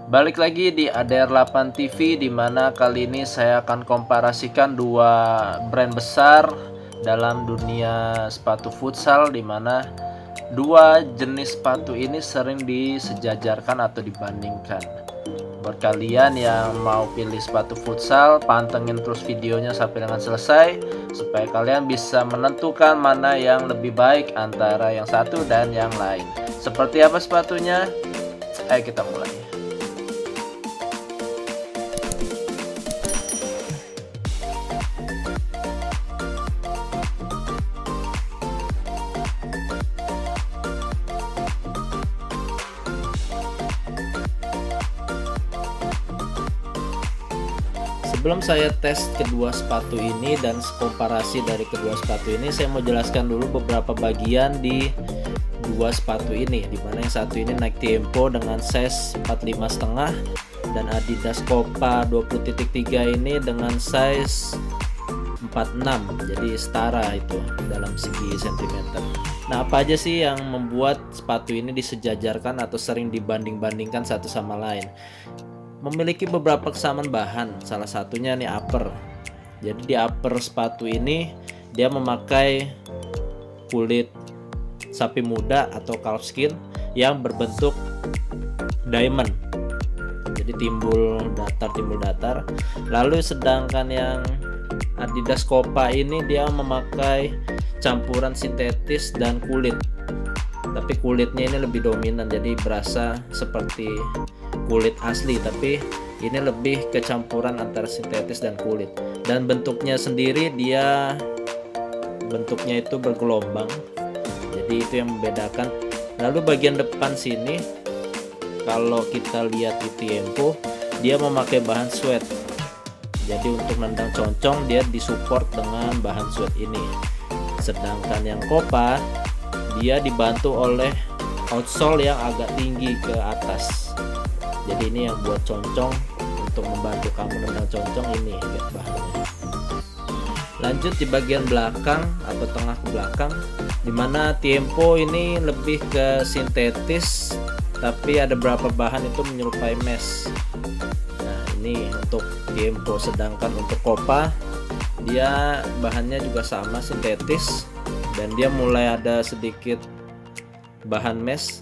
Balik lagi di ADR8 TV, di mana kali ini saya akan komparasikan dua brand besar dalam dunia sepatu futsal, di mana dua jenis sepatu ini sering disejajarkan atau dibandingkan. Buat kalian yang mau pilih sepatu futsal, pantengin terus videonya sampai dengan selesai supaya kalian bisa menentukan mana yang lebih baik antara yang satu dan yang lain. Seperti apa sepatunya? Ayo kita mulai. Sebelum saya tes kedua sepatu ini dan komparasi dari kedua sepatu ini, saya mau jelaskan dulu beberapa bagian di dua sepatu ini, dimana yang satu ini Nike Tiempo dengan size 45,5 dan Adidas Copa 20.3 ini dengan size 46, jadi setara itu dalam segi sentimeter. Nah, apa aja sih yang membuat sepatu ini disejajarkan atau sering dibanding-bandingkan satu sama lain? Memiliki beberapa kesamaan bahan, salah satunya nih upper. Jadi di upper sepatu ini dia memakai kulit sapi muda atau calf skin yang berbentuk diamond. Jadi timbul datar. Lalu sedangkan yang Adidas Copa ini dia memakai campuran sintetis dan kulit. Tapi kulitnya ini lebih dominan, jadi berasa seperti kulit asli, tapi ini lebih kecampuran antara sintetis dan kulit. Dan bentuknya sendiri bentuknya itu bergelombang, jadi itu yang membedakan. Lalu bagian depan sini kalau kita lihat di Tiempo, dia memakai bahan suede. Jadi untuk nendang concong dia disupport dengan bahan suede ini. Sedangkan yang Copa dia dibantu oleh outsole yang agak tinggi ke atas. Jadi ini yang buat concong, untuk membantu kamu nendang concong ini bahannya. Lanjut di bagian belakang atau tengah ke belakang, dimana Tiempo ini lebih ke sintetis, tapi ada beberapa bahan itu menyerupai mesh. Nah ini untuk Tiempo, sedangkan untuk Copa dia bahannya juga sama sintetis dan dia mulai ada sedikit bahan mesh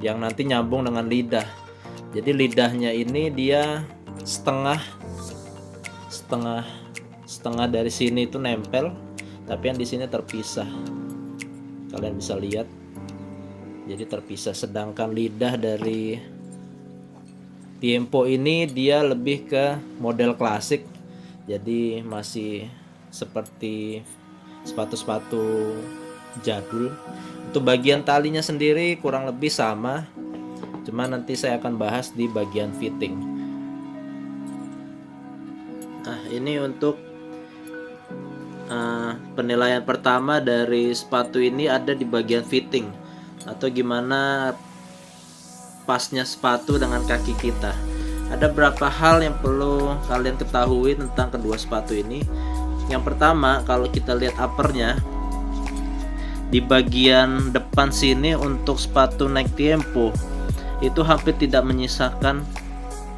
yang nanti nyambung dengan lidah. Jadi lidahnya ini dia setengah dari sini itu nempel, tapi yang di sini terpisah. Kalian bisa lihat. Jadi terpisah. Sedangkan lidah dari Tiempo ini dia lebih ke model klasik. Jadi masih seperti sepatu-sepatu jadul. Untuk bagian talinya sendiri kurang lebih sama, cuma nanti saya akan bahas di bagian fitting. Nah ini untuk penilaian pertama dari sepatu ini ada di bagian fitting, atau gimana pasnya sepatu dengan kaki kita. Ada beberapa hal yang perlu kalian ketahui tentang kedua sepatu ini. Yang pertama, kalau kita lihat uppernya, di bagian depan sini untuk sepatu Nike Tiempo itu hampir tidak menyisakan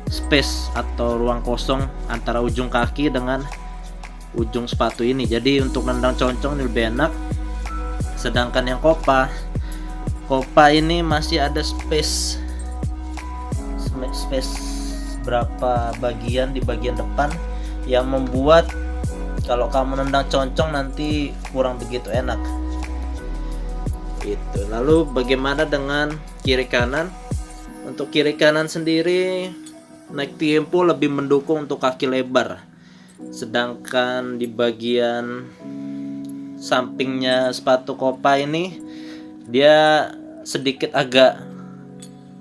space atau ruang kosong antara ujung kaki dengan ujung sepatu ini. Jadi untuk nendang concong ini lebih enak. Sedangkan yang Copa ini masih ada space berapa bagian di bagian depan yang membuat kalau kamu nendang concong nanti kurang begitu enak. Itu. Lalu bagaimana dengan kiri kanan? Untuk kiri kanan sendiri Nike Tiempo lebih mendukung untuk kaki lebar. Sedangkan di bagian sampingnya sepatu Copa ini dia sedikit agak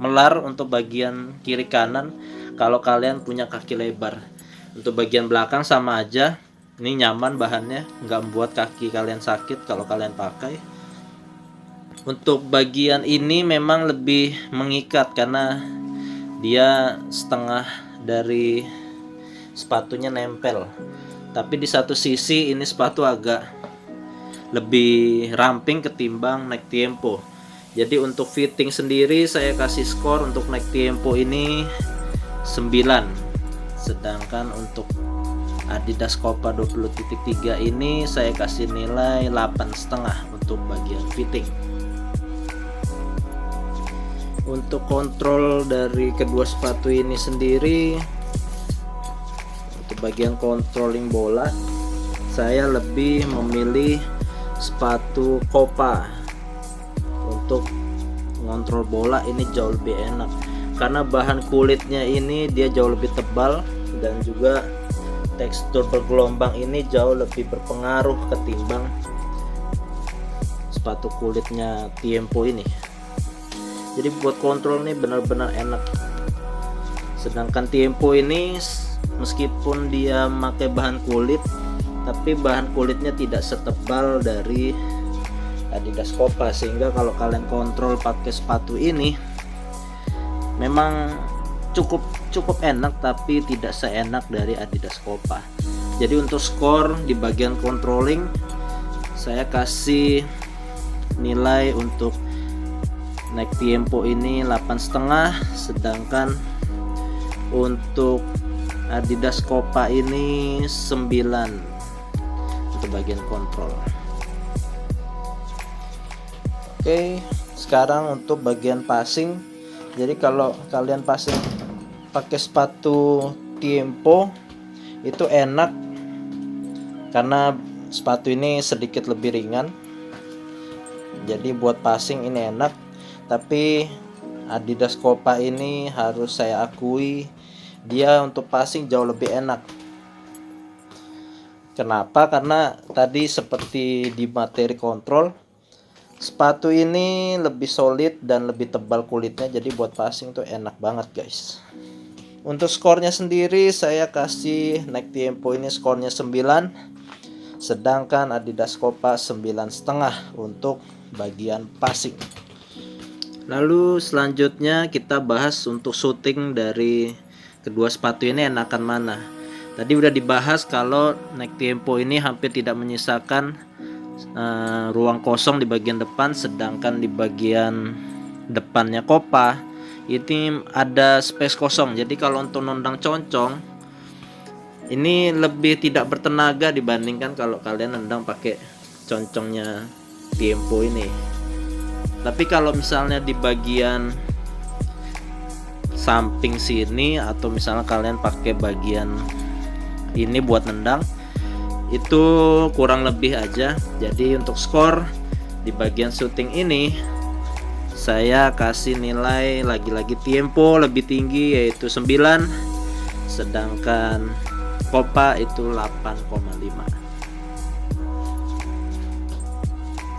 melar untuk bagian kiri kanan kalau kalian punya kaki lebar. Untuk bagian belakang sama aja, ini nyaman bahannya, nggak membuat kaki kalian sakit kalau kalian pakai. Untuk bagian ini memang lebih mengikat karena dia setengah dari sepatunya nempel, tapi di satu sisi ini sepatu agak lebih ramping ketimbang Nike Tiempo. Jadi untuk fitting sendiri saya kasih skor untuk Nike Tiempo ini sedangkan untuk Adidas Copa 20.3 ini saya kasih nilai 8,5 untuk bagian fitting. Untuk kontrol dari kedua sepatu ini sendiri, untuk bagian controlling bola, saya lebih memilih sepatu Copa. Untuk ngontrol bola ini jauh lebih enak karena bahan kulitnya ini dia jauh lebih tebal, dan juga tekstur bergelombang ini jauh lebih berpengaruh ketimbang sepatu kulitnya Tiempo ini. Jadi buat kontrol ini benar-benar enak. Sedangkan Tiempo ini meskipun dia pakai bahan kulit, tapi bahan kulitnya tidak setebal dari Adidas Copa, sehingga kalau kalian kontrol pakai sepatu ini memang cukup enak, tapi tidak seenak dari Adidas Copa. Jadi untuk skor di bagian controlling saya kasih nilai untuk Nike Tiempo ini 8,5, sedangkan untuk Adidas Copa ini 9 untuk bagian kontrol. Oke, sekarang untuk bagian passing. Jadi kalau kalian passing pakai sepatu Tiempo itu enak karena sepatu ini sedikit lebih ringan. Jadi buat passing ini enak. Tapi Adidas Copa ini harus saya akui dia untuk passing jauh lebih enak. Kenapa? Karena tadi seperti di materi kontrol, sepatu ini lebih solid dan lebih tebal kulitnya, jadi buat passing tuh enak banget guys. Untuk skornya sendiri saya kasih Nike Tiempo ini skornya 9, sedangkan Adidas Copa 9,5 untuk bagian passing. Lalu selanjutnya kita bahas untuk shooting dari kedua sepatu ini enakan mana. Tadi udah dibahas kalau Nike Tiempo ini hampir tidak menyisakan ruang kosong di bagian depan, sedangkan di bagian depannya Copa ini ada space kosong. Jadi kalau untuk nendang concong ini lebih tidak bertenaga dibandingkan kalau kalian nendang pakai concongnya Tiempo ini. Tapi kalau misalnya di bagian samping sini atau misalnya kalian pakai bagian ini buat nendang, itu kurang lebih aja. Jadi untuk skor di bagian shooting ini saya kasih nilai lagi-lagi Tiempo lebih tinggi yaitu 9, sedangkan Copa itu 8,5.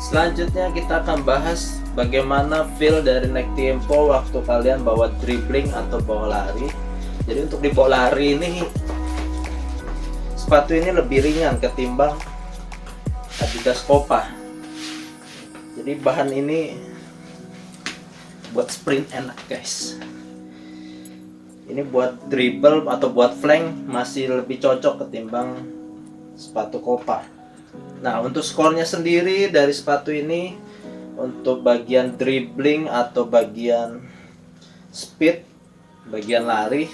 Selanjutnya kita akan bahas bagaimana feel dari Nike Tiempo waktu kalian bawa dribbling atau bawa lari. Jadi untuk di bawa lari ini sepatu ini lebih ringan ketimbang Adidas Copa. Jadi bahan ini buat sprint enak guys. Ini buat dribble atau buat flank masih lebih cocok ketimbang sepatu Copa. Nah untuk skornya sendiri dari sepatu ini, untuk bagian dribbling atau bagian speed, bagian lari,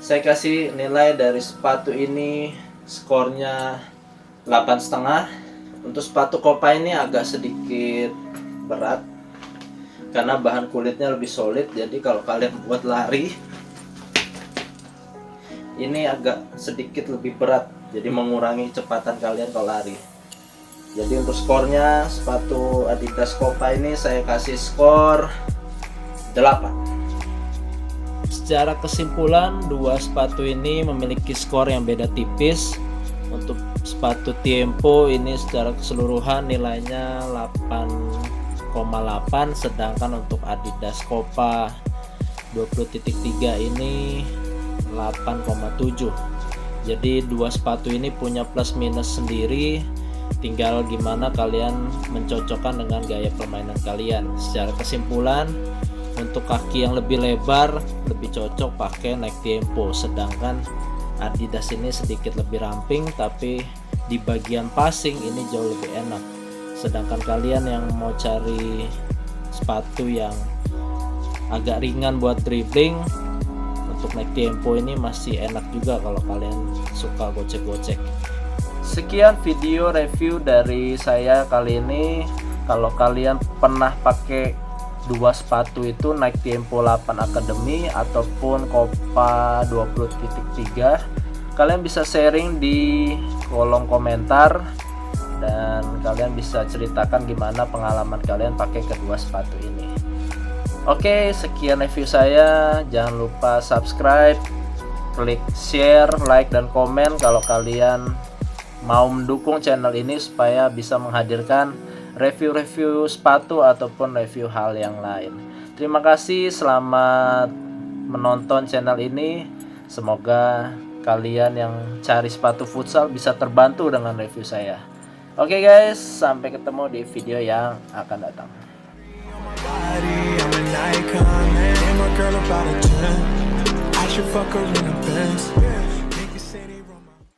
saya kasih nilai dari sepatu ini skornya 8,5. Untuk sepatu Copa ini agak sedikit berat karena bahan kulitnya lebih solid. Jadi kalau kalian buat lari ini agak sedikit lebih berat, jadi mengurangi kecepatan kalian kalau lari. Jadi untuk skornya sepatu Adidas Copa ini saya kasih skor 8. Secara kesimpulan, dua sepatu ini memiliki skor yang beda tipis. Untuk sepatu Tiempo ini secara keseluruhan nilainya 8,8, sedangkan untuk Adidas Copa 20.3 ini 8,7. Jadi dua sepatu ini punya plus minus sendiri, tinggal gimana kalian mencocokkan dengan gaya permainan kalian. Secara kesimpulan, untuk kaki yang lebih lebar lebih cocok pakai Nike Tiempo, sedangkan Adidas ini sedikit lebih ramping, tapi di bagian passing ini jauh lebih enak. Sedangkan kalian yang mau cari sepatu yang agak ringan buat dribbling, untuk untuk naik tempo ini masih enak juga kalau kalian suka gocek-gocek. Sekian video review dari saya kali ini. Kalau kalian pernah pakai dua sepatu itu Nike Tiempo 8 Academy ataupun Copa 20.3, kalian bisa sharing di kolom komentar dan kalian bisa ceritakan gimana pengalaman kalian pakai kedua sepatu ini. Oke, sekian review saya. Jangan lupa subscribe, klik share, like, dan komen kalau kalian mau mendukung channel ini supaya bisa menghadirkan review-review sepatu ataupun review hal yang lain. Terima kasih, selamat menonton channel ini. Semoga kalian yang cari sepatu futsal bisa terbantu dengan review saya. Oke guys, sampai ketemu di video yang akan datang. I should fuck her in a Benz.